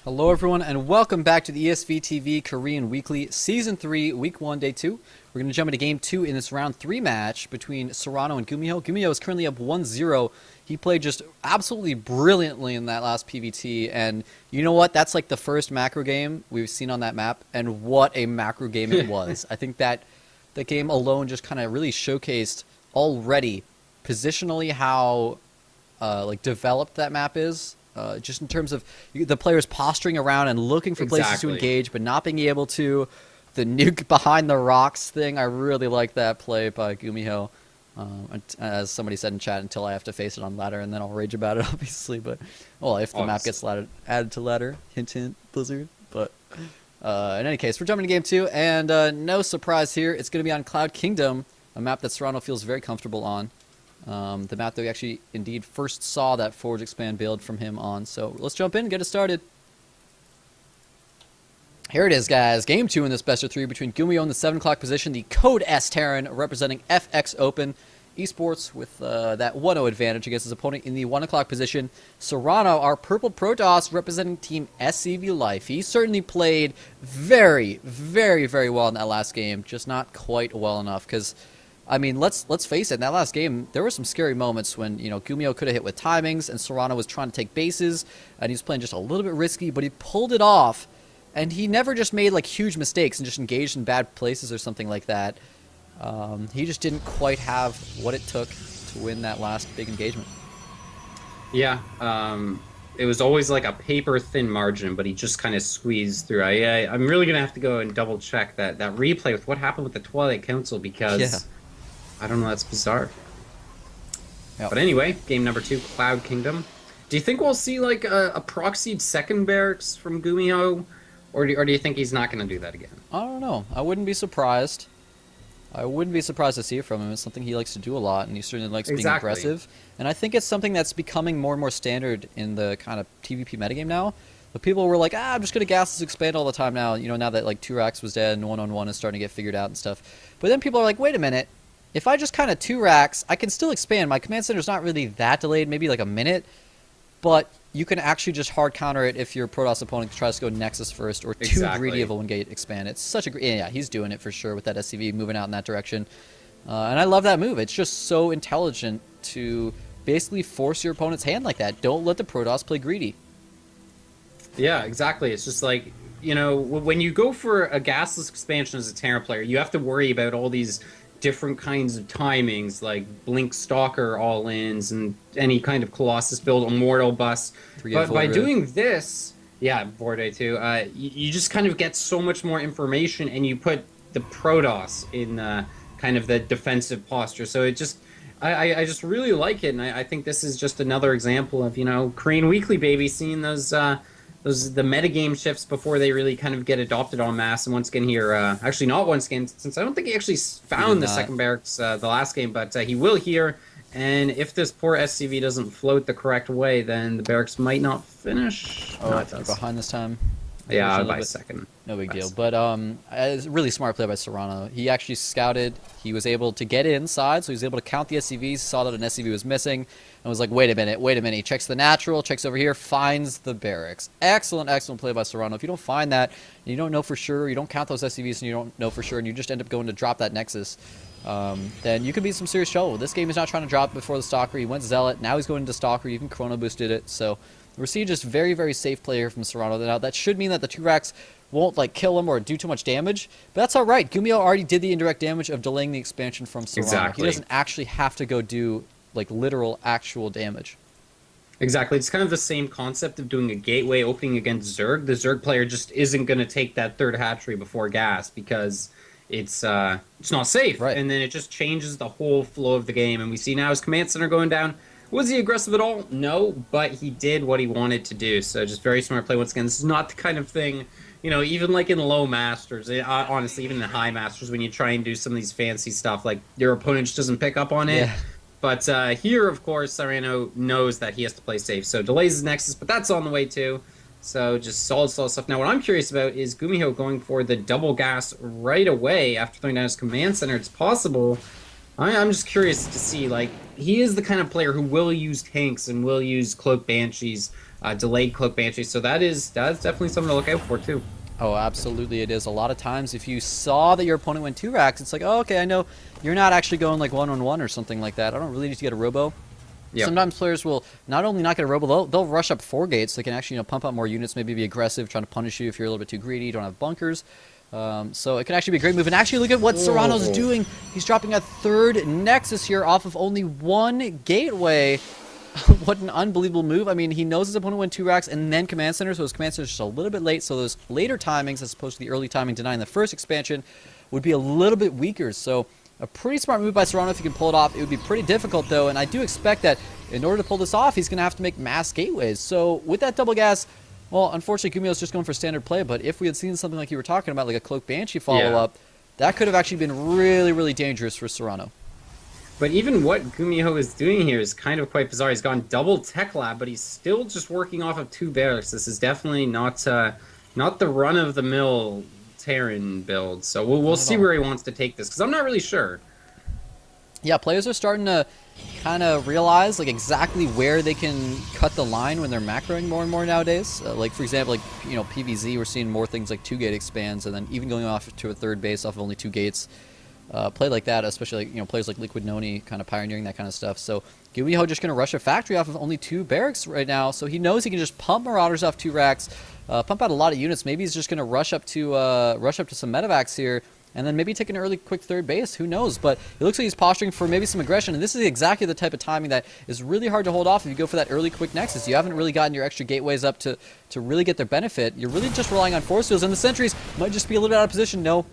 Hello everyone and welcome back to the ESV TV Korean Weekly Season 3, Week 1, Day 2. We're going to jump into Game 2 in this Round 3 match between Serrano and GUMiHo. GUMiHo is currently up 1-0. He played just absolutely brilliantly in that last PVT, and you know what? That's like the first macro game we've seen on that map, and what a macro game it was. I think that the game alone just kind of really showcased already positionally how developed that map is. Just in terms of the players posturing around and looking for places to engage, but not being able to. The nuke behind the rocks thing, I really like that play by GUMiHo. As somebody said in chat, until I have to face it on ladder, and then I'll rage about it, obviously. But, well, if the map gets added to ladder, hint, hint, Blizzard. But in any case, we're jumping to Game 2, and no surprise here, it's going to be on Cloud Kingdom, a map that Serrano feels very comfortable on. The map that we actually indeed first saw that Forge Expand build from him on. So let's jump in and get it started. Here it is, guys. Game 2 in this best of 3 between GUMiHo in the 7 o'clock position, the Code S Terran representing FX Open Esports with that 1-0 advantage against his opponent in the 1 o'clock position. Serrano, our purple Protoss, representing Team SCV Life. He certainly played very, very, very well in that last game, just not quite well enough because, I mean, let's face it, in that last game, there were some scary moments when, you know, GUMiHo could have hit with timings, and Serrano was trying to take bases, and he was playing just a little bit risky, but he pulled it off, and he never just made, like, huge mistakes and just engaged in bad places or something like that. He just didn't quite have what it took to win that last big engagement. Yeah, it was always like a paper-thin margin, but he just kind of squeezed through. I'm really going to have to go and double-check that replay with what happened with the Twilight Council, because... Yeah. I don't know, that's bizarre. Yep. But anyway, game number 2, Cloud Kingdom. Do you think we'll see like a proxied second barracks from GUMiHo, or do you think he's not going to do that again? I don't know. I wouldn't be surprised. I wouldn't be surprised to see it from him. It's something he likes to do a lot, and he certainly likes being aggressive. And I think it's something that's becoming more and more standard in the kind of PvP metagame now. The people were like, I'm just going to gas this expand all the time now, you know, now that like 2-Rax was dead and 1-on-1 is starting to get figured out and stuff. But then people are like, wait a minute. If I just kind of 2-Rax, I can still expand. My command center's not really that delayed, maybe like a minute, but you can actually just hard counter it if your Protoss opponent tries to go Nexus first or too greedy of a one-gate expand. It's such a great... Yeah, he's doing it for sure with that SCV moving out in that direction. And I love that move. It's just so intelligent to basically force your opponent's hand like that. Don't let the Protoss play greedy. Yeah, exactly. It's just like, you know, when you go for a gasless expansion as a Terran player, you have to worry about all these different kinds of timings, like Blink Stalker all-ins and any kind of Colossus build, Immortal Bus. But by doing this, yeah, Vorde too, you just kind of get so much more information, and you put the Protoss in kind of the defensive posture. So it just, I just really like it, and I think this is just another example of, you know, Korean Weekly, baby, seeing those the metagame shifts before they really kind of get adopted en masse. And once again here, actually not once again, since I don't think he actually found the second barracks the last game, but he will here. And if this poor SCV doesn't float the correct way, then the barracks might not finish. Oh, it's behind this time. Yeah, by a second. No big deal. But it's a really smart play by Serrano. He actually scouted. He was able to get inside, so he was able to count the SCVs, saw that an SCV was missing, and was like, wait a minute. He checks the natural, checks over here, finds the barracks. Excellent, excellent play by Serrano. If you don't find that, and you don't know for sure, you don't count those SCVs, and you don't know for sure, and you just end up going to drop that Nexus, then you could be in some serious trouble. This game is not trying to drop before the Stalker. He went Zealot. Now he's going into Stalker. Even Chrono boosted it, so... We're seeing just very, very safe play here from Serrano. Now, that should mean that the 2-Rax won't like kill him or do too much damage, but that's all right. GUMiHo already did the indirect damage of delaying the expansion from Serrano. Exactly. He doesn't actually have to go do like literal, actual damage. Exactly. It's kind of the same concept of doing a gateway opening against Zerg. The Zerg player just isn't going to take that third hatchery before gas because it's not safe, right? And then it just changes the whole flow of the game. And we see now his command center going down. Was he aggressive at all? No, but he did what he wanted to do. So just very smart play. Once again, this is not the kind of thing, you know, even like in low masters, honestly, even in high masters, when you try and do some of these fancy stuff, like your opponent just doesn't pick up on it. Yeah. But here, of course, Serrano knows that he has to play safe. So delays his Nexus, but that's on the way too. So just solid stuff. Now, what I'm curious about is GUMiHo going for the double gas right away after throwing down his command center. It's possible I'm just curious to see, like, he is the kind of player who will use tanks and will use Cloak Banshees, delayed Cloak Banshees, so that's definitely something to look out for, too. Oh, absolutely it is. A lot of times, if you saw that your opponent went 2 racks, it's like, oh, okay, I know you're not actually going like 1-on-1 or something like that. I don't really need to get a robo. Yep. Sometimes players will not only not get a robo, they'll rush up 4 gates. They can actually pump out more units, maybe be aggressive, trying to punish you if you're a little bit too greedy, don't have bunkers. So it can actually be a great move. And actually, look at what Serrano's doing. He's dropping a 3rd Nexus here off of only 1 gateway. What an unbelievable move. I mean, he knows his opponent went 2 racks and then Command Center, so his Command Center is just a little bit late. So those later timings, as opposed to the early timing denying the first expansion, would be a little bit weaker. So a pretty smart move by Serrano if you can pull it off. It would be pretty difficult, though, and I do expect that in order to pull this off, he's going to have to make mass gateways. So with that double gas, well, unfortunately, GuMiHo's just going for standard play, but if we had seen something like you were talking about, like a Cloak Banshee follow-up, that could have actually been really, really dangerous for Serrano. But even what GuMiHo is doing here is kind of quite bizarre. He's gone double Tech Lab, but he's still just working off of 2 barracks. This is definitely not the run-of-the-mill Terran build. So we'll see where he wants to take this, because I'm not really sure. Yeah, players are starting to kind of realize like exactly where they can cut the line when they're macroing more and more nowadays. Like for example, like PVZ, we're seeing more things like 2-gate expands, and then even going off to a 3rd base off of only 2 gates. Play like that, especially like, players like Liquid Noni kind of pioneering that kind of stuff. So GuMiHo just going to rush a factory off of only 2 barracks right now, so he knows he can just pump Marauders off 2 racks, pump out a lot of units. Maybe he's just going to rush up to some medevacs here, and then maybe take an early quick 3rd base. Who knows? But it looks like he's posturing for maybe some aggression, and this is exactly the type of timing that is really hard to hold off if you go for that early quick nexus. You haven't really gotten your extra gateways up to really get their benefit. You're really just relying on force fields, and the sentries might just be a little bit out of position. No,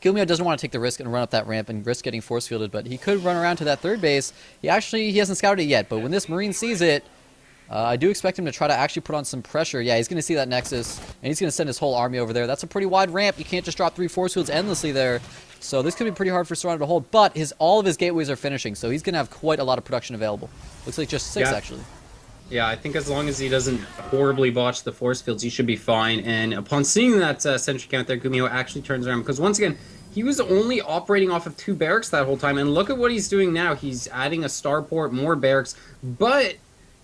GuMiHo doesn't want to take the risk and run up that ramp and risk getting force fielded, but he could run around to that 3rd base. He hasn't scouted it yet, but when this Marine sees it, I do expect him to try to actually put on some pressure. Yeah, he's going to see that Nexus, and he's going to send his whole army over there. That's a pretty wide ramp. You can't just drop 3 force fields endlessly there. So this could be pretty hard for Serrano to hold, but all of his gateways are finishing, so he's going to have quite a lot of production available. Looks like just 6, actually. Yeah, I think as long as he doesn't horribly botch the force fields, he should be fine. And upon seeing that sentry count there, GuMiHo actually turns around, because once again, he was only operating off of 2 barracks that whole time, and look at what he's doing now. He's adding a starport, more barracks, but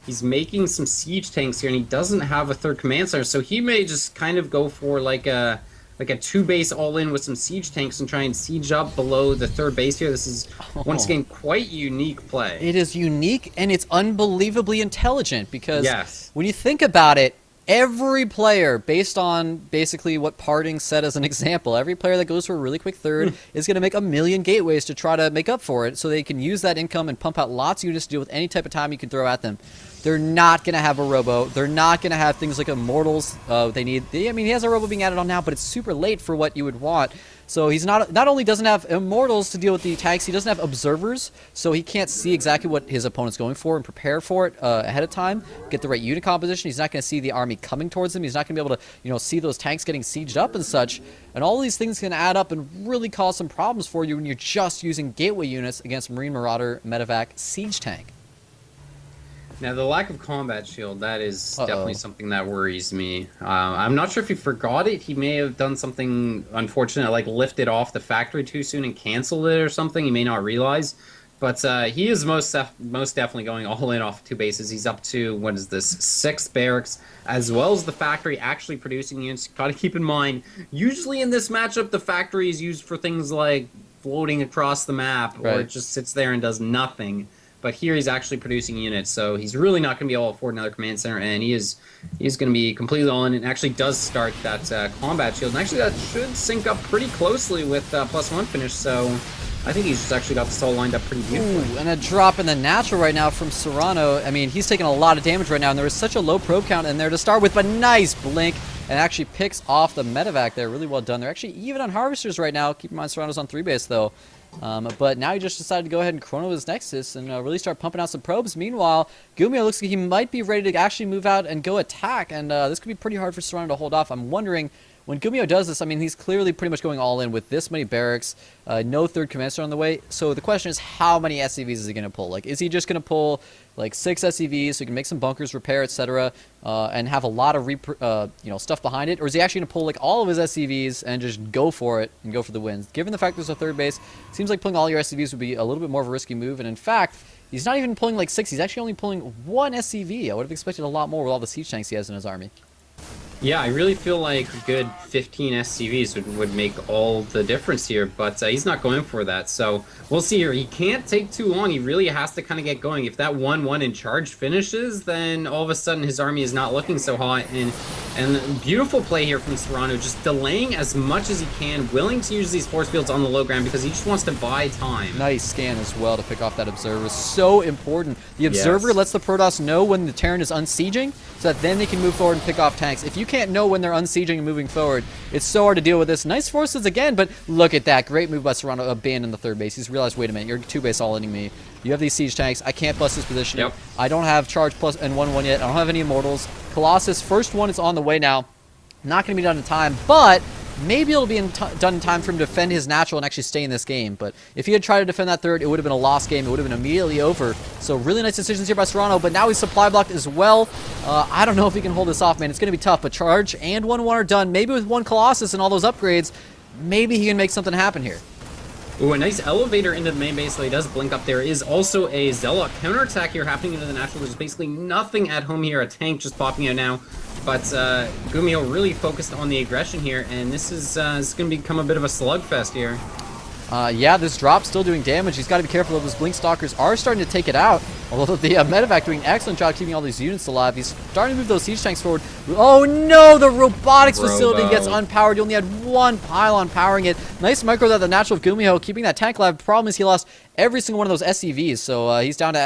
he's making some siege tanks here, and he doesn't have a 3rd command center, so he may just kind of go for like a 2-base all-in with some siege tanks and try and siege up below the 3rd base here. This is, once again, quite unique play. It is unique, and it's unbelievably intelligent, because when you think about it, every player, based on basically what Parting said as an example, every player that goes for a really quick 3rd is going to make a million gateways to try to make up for it, so they can use that income and pump out lots of units to deal with any type of time you can throw at them. They're not going to have a robo. They're not going to have things like Immortals. I mean, he has a robo being added on now, but it's super late for what you would want. So he's not only doesn't have Immortals to deal with the tanks, he doesn't have Observers, so he can't see exactly what his opponent's going for and prepare for it ahead of time, get the right unit composition. He's not going to see the army coming towards him. He's not going to be able to, see those tanks getting sieged up and such. And all these things can add up and really cause some problems for you when you're just using gateway units against Marine Marauder Medevac Siege Tank. Now, the lack of combat shield, that is definitely something that worries me. I'm not sure if he forgot it. He may have done something unfortunate, like lifted off the factory too soon and canceled it or something. He may not realize. But he is most definitely going all in off 2 bases. He's up to, 6 barracks, as well as the factory actually producing units. Got to keep in mind, usually in this matchup, the factory is used for things like floating across the map, or it just sits there and does nothing. But here he's actually producing units, so he's really not going to be able to afford another command center, and he's going to be completely all in, and actually does start that combat shield. And actually that should sync up pretty closely with +1 finish, so I think he's just actually got this all lined up pretty beautifully. Ooh, and a drop in the natural right now from Serrano. I mean, he's taking a lot of damage right now, and there is such a low probe count in there to start with, but nice blink, and actually picks off the medevac there. Really well done. They're actually even on harvesters right now. Keep in mind Serrano's on 3 base, though. But now he just decided to go ahead and chrono his Nexus and really start pumping out some probes. Meanwhile, GuMiHo looks like he might be ready to actually move out and go attack, and this could be pretty hard for Serrano to hold off. I'm wondering when GuMiHo does this, I mean, he's clearly pretty much going all in with this many barracks, no third command center on the way. So the question is, how many SCVs is he going to pull? Like, is he just going to pull like 6 SCVs so he can make some bunkers, repair, etc., and have a lot of stuff behind it? Or is he actually going to pull like all of his SCVs and just go for it and go for the wins? Given the fact there's a third base, it seems like pulling all your SCVs would be a little bit more of a risky move. And in fact, he's not even pulling like 6. He's actually only pulling 1 SCV. I would have expected a lot more with all the siege tanks he has in his army. Yeah, I really feel like a good 15 SCVs would make all the difference here, but he's not going for that, so we'll see here. He can't take too long. He really has to kind of get going. If that 1-1 in charge finishes, then all of a sudden his army is not looking so hot, and beautiful play here from Serrano, just delaying as much as he can, willing to use these force fields on the low ground because he just wants to buy time. Nice scan as well to pick off that observer. So important. The observer lets the Protoss know when the Terran is unsieging, so that then they can move forward and pick off tanks. If you can't know when they're unsieging and moving forward, it's so hard to deal with this. Nice forces again, but look at that. Great move by Serrano to abandon the third base. He's realized, wait a minute, you're 2 base all-inning me. You have these siege tanks. I can't bust this position. Yep. I don't have charge plus and 1-1 yet. I don't have any immortals. Colossus, first one is on the way now. Not going to be done in time, but maybe it'll be done in time for him to defend his natural and actually stay in this game. But if he had tried to defend that third, it would have been a lost game. It would have been immediately over. So really nice decisions here by Serrano, but now he's supply blocked as well. I don't know if he can hold this off, man. It's going to be tough, but charge and 1-1 are done. Maybe with 1 Colossus and all those upgrades, maybe he can make something happen here. Ooh, a nice elevator into the main base, so he does blink up. There is also a Zealot counterattack here happening into the natural. There's basically nothing at home here. A tank just popping out now. But GuMiHo really focused on the aggression here, and this is going to become a bit of a slugfest here. Yeah, this drop's still doing damage. He's got to be careful of those Blink Stalkers are starting to take it out. Although the Medevac doing an excellent job keeping all these units alive. He's starting to move those siege tanks forward. Oh no, the robotics facility gets unpowered. He only had 1 pylon powering it. Nice micro that the natural of GuMiHo keeping that tank alive. Problem is he lost every single one of those SCVs. So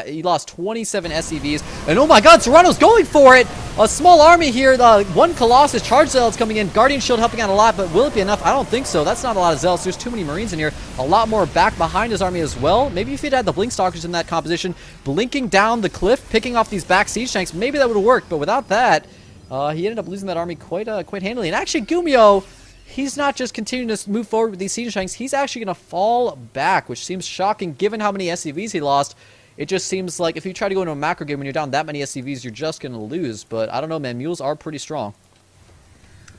he lost 27 SCVs. And oh my god, Serrano's going for it! A small army here. 1 Colossus charge zealots coming in. Guardian Shield helping out a lot, but will it be enough? I don't think so. That's not a lot of zealots. There's too many Marines in here. A lot more back behind his army as well. Maybe if he'd had the Blink Stalkers in that composition, blinking down the cliff, picking off these back siege tanks, maybe that would have worked. But without that, he ended up losing that army quite handily. And actually, GuMiHo, he's not just continuing to move forward with these siege tanks. He's actually going to fall back, which seems shocking given how many SCVs he lost. It just seems like if you try to go into a macro game when you're down that many SCVs, you're just going to lose. But I don't know, man. Mules are pretty strong.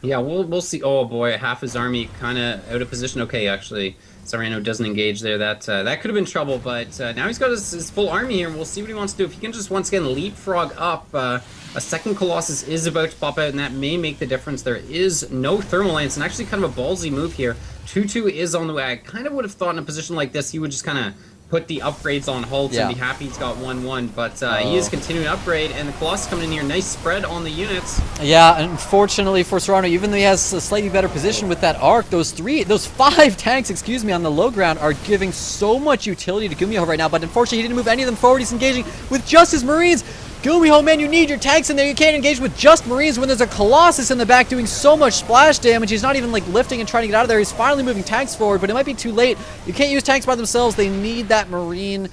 Yeah, we'll see. Oh boy, half his army kind of out of position. Okay, actually, Serrano doesn't engage there. That could have been trouble, but now he's got his full army here, and we'll see what he wants to do. If he can just once again leapfrog up, a second Colossus is about to pop out, and that may make the difference. There is no thermal lance, and actually kind of a ballsy move here. 2-2 is on the way. I kind of would have thought in a position like this, he would just kind of put the upgrades on halt and be happy he's got 1-1, but he is continuing to upgrade, and the Colossus coming in here. Nice spread on the units. Yeah, unfortunately for Serrano, even though he has a slightly better position with that arc, those 5 tanks, excuse me, on the low ground are giving so much utility to GuMiHo right now, but unfortunately he didn't move any of them forward. He's engaging with just his Marines. GuMiHo, man, you need your tanks in there. You can't engage with just Marines when there's a Colossus in the back doing so much splash damage. He's not even like lifting and trying to get out of there. He's finally moving tanks forward, but it might be too late. You can't use tanks by themselves. They need that Marine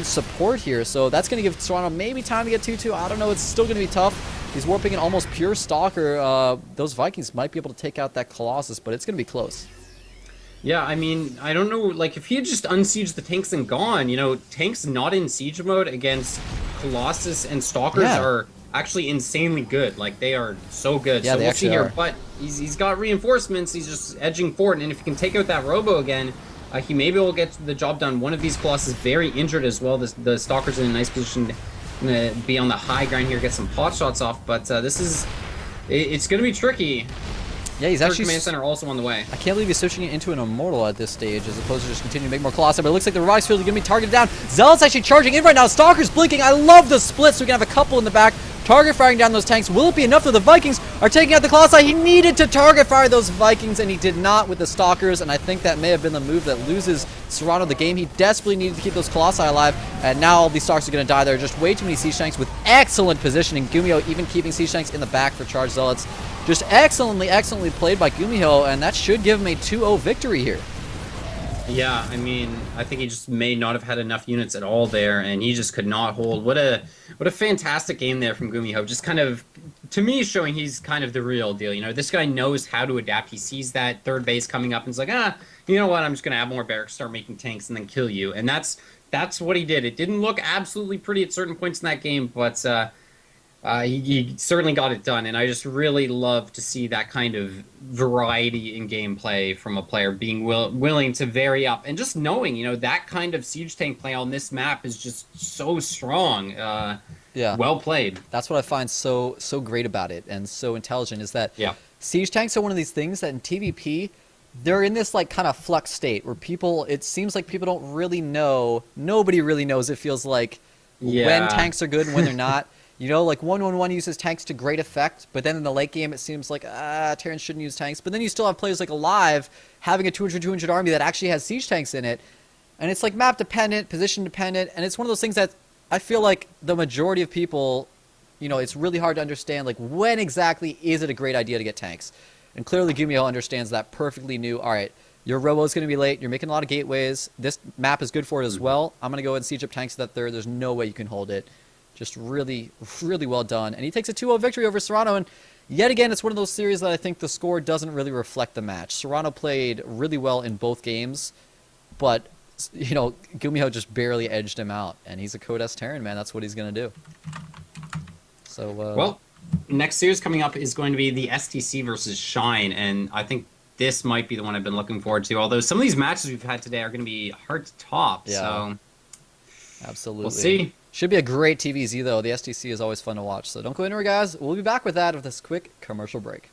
support here. So that's going to give Serrano maybe time to get 2-2. I don't know. It's still going to be tough. He's warping an almost pure Stalker. Those Vikings might be able to take out that Colossus, but it's going to be close. Yeah, I mean, I don't know, like, if he had just unsieged the tanks and gone, you know, tanks not in siege mode against Colossus and Stalkers are actually insanely good. Like, they are so good. Yeah, so they we'll see here, are. but he's got reinforcements, he's just edging forward, and if he can take out that Robo again, he maybe will get the job done. One of these Colossus is very injured as well. The Stalker's in a nice position to be on the high ground here, get some pot shots off, but it's going to be tricky. Yeah, he's actually... Command Center also on the way. I can't believe he's switching it into an Immortal at this stage as opposed to just continuing to make more Colossi, but it looks like the Revive Field is going to be targeted down. Zealot's actually charging in right now. Stalker's blinking. I love the split, so we can have a couple in the back. Target firing down those tanks. Will it be enough that the Vikings are taking out the Colossi? He needed to target fire those Vikings, and he did not with the Stalkers, and I think that may have been the move that loses Serrano the game. He desperately needed to keep those Colossi alive, and now all these Stalkers are going to die. There are just way too many Siege Tanks with excellent positioning. GuMiHo even keeping Siege Tanks in the back for Charge Zealots. Just excellently played by GuMiHo, and that should give him a 2-0 victory here. Yeah, I mean, I think he just may not have had enough units at all there, and he just could not hold. What a fantastic game there from GuMiHo. Just kind of to me, showing he's kind of the real deal. This guy knows how to adapt. He sees that third base coming up and is like, you know what? I'm just gonna add more barracks, start making tanks, and then kill you. And that's what he did. It didn't look absolutely pretty at certain points in that game, but he certainly got it done. And I just really love to see that kind of variety in gameplay from a player being willing to vary up and just knowing, that kind of siege tank play on this map is just so strong. Yeah. Well played. That's what I find so great about it and so intelligent is that siege tanks are one of these things that in TVP, they're in this like kind of flux state where it seems like people don't really know. Nobody really knows, it feels like, when tanks are good and when they're not. Like 111 uses tanks to great effect, but then in the late game it seems like, Terrans shouldn't use tanks. But then you still have players like Alive having a 200 army that actually has siege tanks in it. And it's like map dependent, position dependent, and it's one of those things that I feel like the majority of people, it's really hard to understand, like, when exactly is it a great idea to get tanks? And clearly GuMiHo understands that perfectly. All right, your robo's going to be late, you're making a lot of gateways, this map is good for it as well, I'm going to go ahead and siege up tanks to that third, there's no way you can hold it. Just really, really well done. And he takes a 2-0 victory over Serrano, and yet again, it's one of those series that I think the score doesn't really reflect the match. Serrano played really well in both games, but GuMiHo just barely edged him out, and he's a Code S Terran, man. That's what he's going to do. So, well, next series coming up is going to be the STC versus Shine, and I think this might be the one I've been looking forward to, although some of these matches we've had today are going to be hard to top, so absolutely. We'll see. Should be a great TVZ, though. The STC is always fun to watch, so don't go anywhere, guys. We'll be back with that with this quick commercial break.